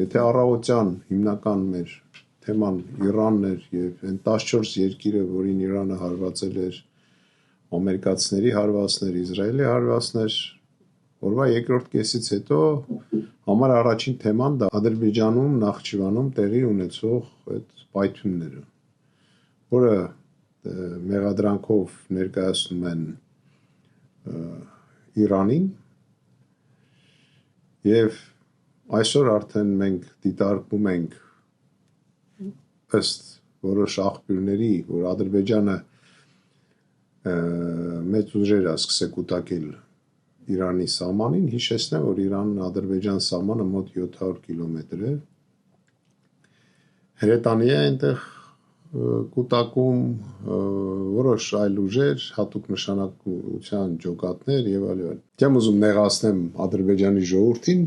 Եթե առավոտյան հիմնական մեր թեման Իրանն էր եւ այն 14 երկիրը, որին Իրանը հարվածել էր, ամերիկացիների հարվածներ, Իսրայելի հարվածներ, օրվա երկրորդ կեսից հետո համար առաջին թեման դա Ադրբեջանում, Նախճիվանում տեղի ունեցող այդ պայթյունները, որը մեղադրանքով ներկայացնում են Իրանին եւ այսօր արդեն մենք դիտարկում ենք ըստ որոշ աղբյուրների, որ Ադրբեջանը մեծ ուժեր է սկսել կուտակել Իրանի սահմանին, հիշեցնեմ, որ Իրան-Ադրբեջան սահմանը մոտ 700 կիլոմետր է, հրետանի է այնտեղ կուտակում որոշ այլ ուժեր, հատուկ նշանակության ջոկատներ եւ այլն։ Չեմ ուզում նեղացնեմ Ադրբեջանի ժողովրդին,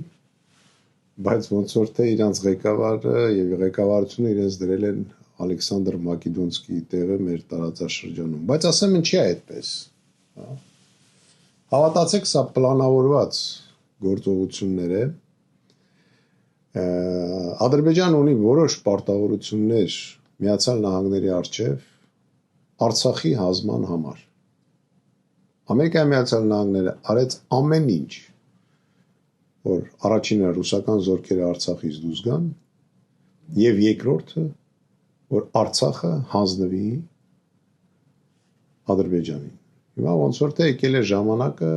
բայց ոնց որ թե իրանց ղեկավարը եւ ղեկավարությունը իրենց դրել են Ալեքսանդր Մակեդոնսկիի տեղը մեր տարածաշրջանում, բայց ասեմ ինչի է այդպես, հա։ Հավատացեք, սա պլանավորված գործողություններ է։ Ադրբեջանը ունի որոշ պարտավորություններ Միացյալ Նահանգների առջև Արցախի հազման համար։ Ամերիկայի Միացյալ Նահանգները արեց ամեն ինչ, որ առաջինը ռուսական զորքերը Արցախից դուրս գան, եւ երկրորդը, որ Արցախը հանձնվի Ադրբեջանին։ Հիմա ոնց որ թե եկել է ժամանակը,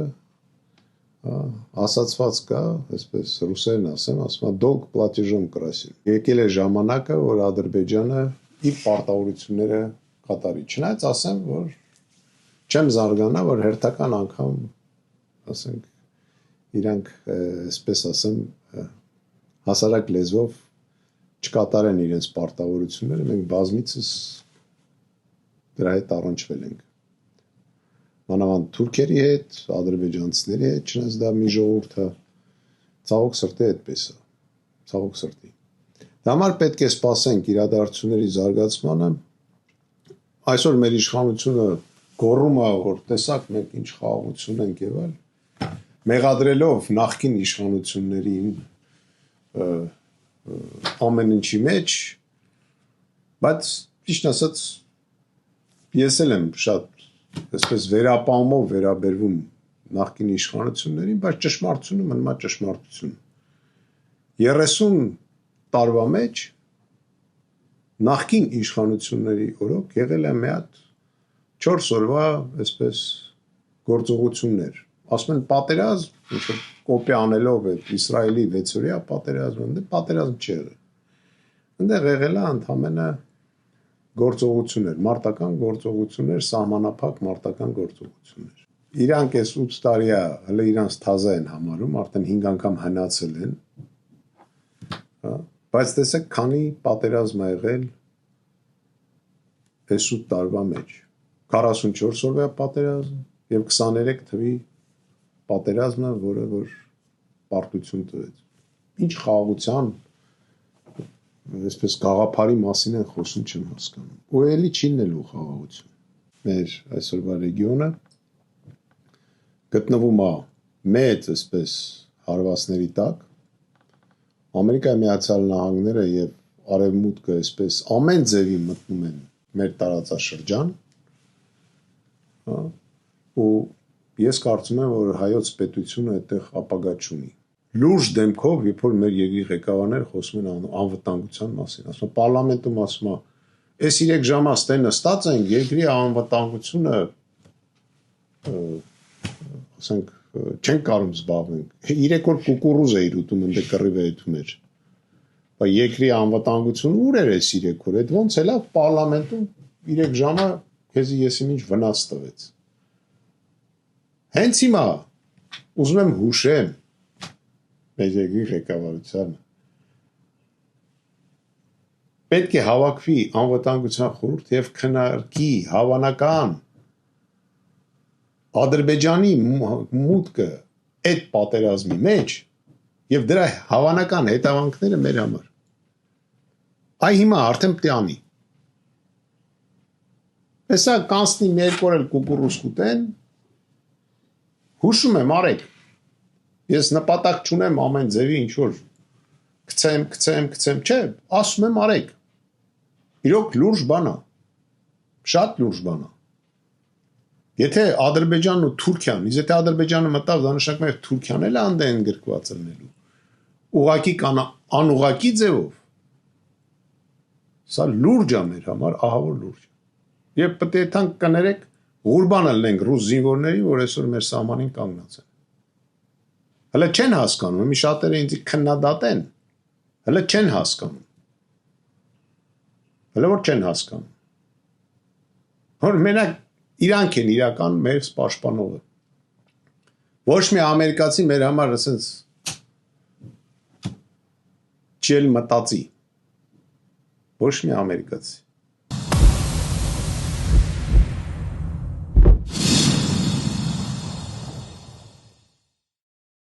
ասացված կա, այսպես ռուսերեն ասում է դոլգ պլատեժում կրասին։ Եկել է ժամանակը, որ Ադրբեջանը իր պարտավորությունները կատարի։ Չնայած ասեմ, որ չեմ զարգանա, որ հերթական անգամ, ասենք, իրանք, այսպես ասեմ, հասարակ լեզվով չկատարեն իրենց պարտավորությունները, մենք բազմիցս դրա հետ առնչվել ենք։ Մանավանդ թուրքերի հետ, ադրբեջանցիների հետ, չնայած դա մի ժողովուրդ է, ցավոք սրտի այդպես է, ցավոք սրտի։ Դա համար պետք է սպասենք իրադարձությունների զարգացմանը։ Այսօր մեր իշխանությունը գոռում է, որ տեսակ մենք ինչ խաղաղություն ենք եւ այլ, մեղադրելով նախկին իշխանություններին ամեն ինչի մեջ, բայց ճիշտ ասած ես էլ եմ շատ այսպես վերապահումով վերաբերվում նախկին իշխանություններին, բայց ճշմարտությունը մնում է ճշմարտություն։ 30 տարվա մեջ նախկին իշխանությունների օրոք եղել է մի հատ 4 օրվա այսպես գործողություններ։ Ասում են պատերազմ, ինչ որ կոպի անելով այդ Իսրայելի 6-օրյա պատերազմը, պատերազմ չի եղել։ Այնտեղ եղել է ընդամենը գործողություններ, մարտական գործողություններ, սահմանափակ մարտական գործողություններ։ Իրանք այս 8 տարի է, հələ իրանց թազա են համարում, արդեն 5 անգամ հնացել են, բայց տեսեք, քանի պատերազմ է եղել այս 8 տարվա մեջ, 44 օրվա պատերազմ եւ 23 թվի պատերազմը, որը որ պարտություն տվեց։ Ինչ խաղաղության, այսպես գաղափարի մասին են խոսում, չեմ հասկանում։ Ու էլի չի լինելու խաղաղություն։ Մեր այսօրվա ռեգիոնը գտնվում է մեծ այսպես հարվածների տակ։ Ամերիկայի Միացյալ Նահանգները եւ Արևմուտքը այսպես ամեն ձևի մտնում են մեր տարածաշրջան, ու ես կարծում եմ, որ հայոց պետությունը այդտեղ ապագա չունի։ Լուրջ դեմքով, երբ որ մեր երկրի ղեկավարները խոսում են անվտանգության մասին, ասում են պարլամենտում ասում է, այս 3 ժամը ստե նստած են, երկրի անվտանգությունը, ասենք, չենք կարում զբաղվենք։ 3 օր կուկուռուզ էիր ուտում, ընդ կռիվ է եթում էր։ Բայց երկրի անվտանգությունը ուր էր այս 3 օր։ Այդ ոնց էլա պարլամենտում 3 ժամը քեզի եսիմինչ վնաս տվեց։ Հենց հիմա ուզում եմ հուշեմ մեր երկրի ղեկավարությանը։ Պետք է հավաքվի անվտանգության խորհուրդ եւ քննարկի հավանական Ադրբեջանի մուտքը այդ պատերազմի մեջ եւ դրա հավանական հետևանքները մեր համար։ Այ հիմա արդեն պետք է անի։ Հեսա կանցնի մի երկու օր էլ կուկուռուս կուտեն։ Հուշում եմ, արեք։ Ես նպատակ չունեմ ամեն ձևի ինչ որ գցեմ, չէ, ասում եմ արեք։ Իրոք լուրջ բան է։ Շատ լուրջ բան է։ Եթե Ադրբեջանն ու Թուրքիան, իսկ եթե Ադրբեջանը մտավ, դա նշանակում է Թուրքիան էլ անդեն գրկված լինելու։ Ուղակի անուղակի ձևով։ Սա լուրջ է մեր համար, ահավոր լուրջ։ Եվ պետք է թանկ կներեք Ղուրբանը լինենք ռուս զինվորների, որ այսօր մեր սահմանին կանգնած են։ Հələ չեն հասկանում, մի շատերը ինձ քննադատեն, հələ չեն հասկանում։ Հələ որ չեն հասկանում։ Որ մենակ իրանք են իրական մեր պաշտպանողը։ Ոչ մի ամերիկացի մեր համար ասենց չել մտածի։ Ոչ մի ամերիկացի։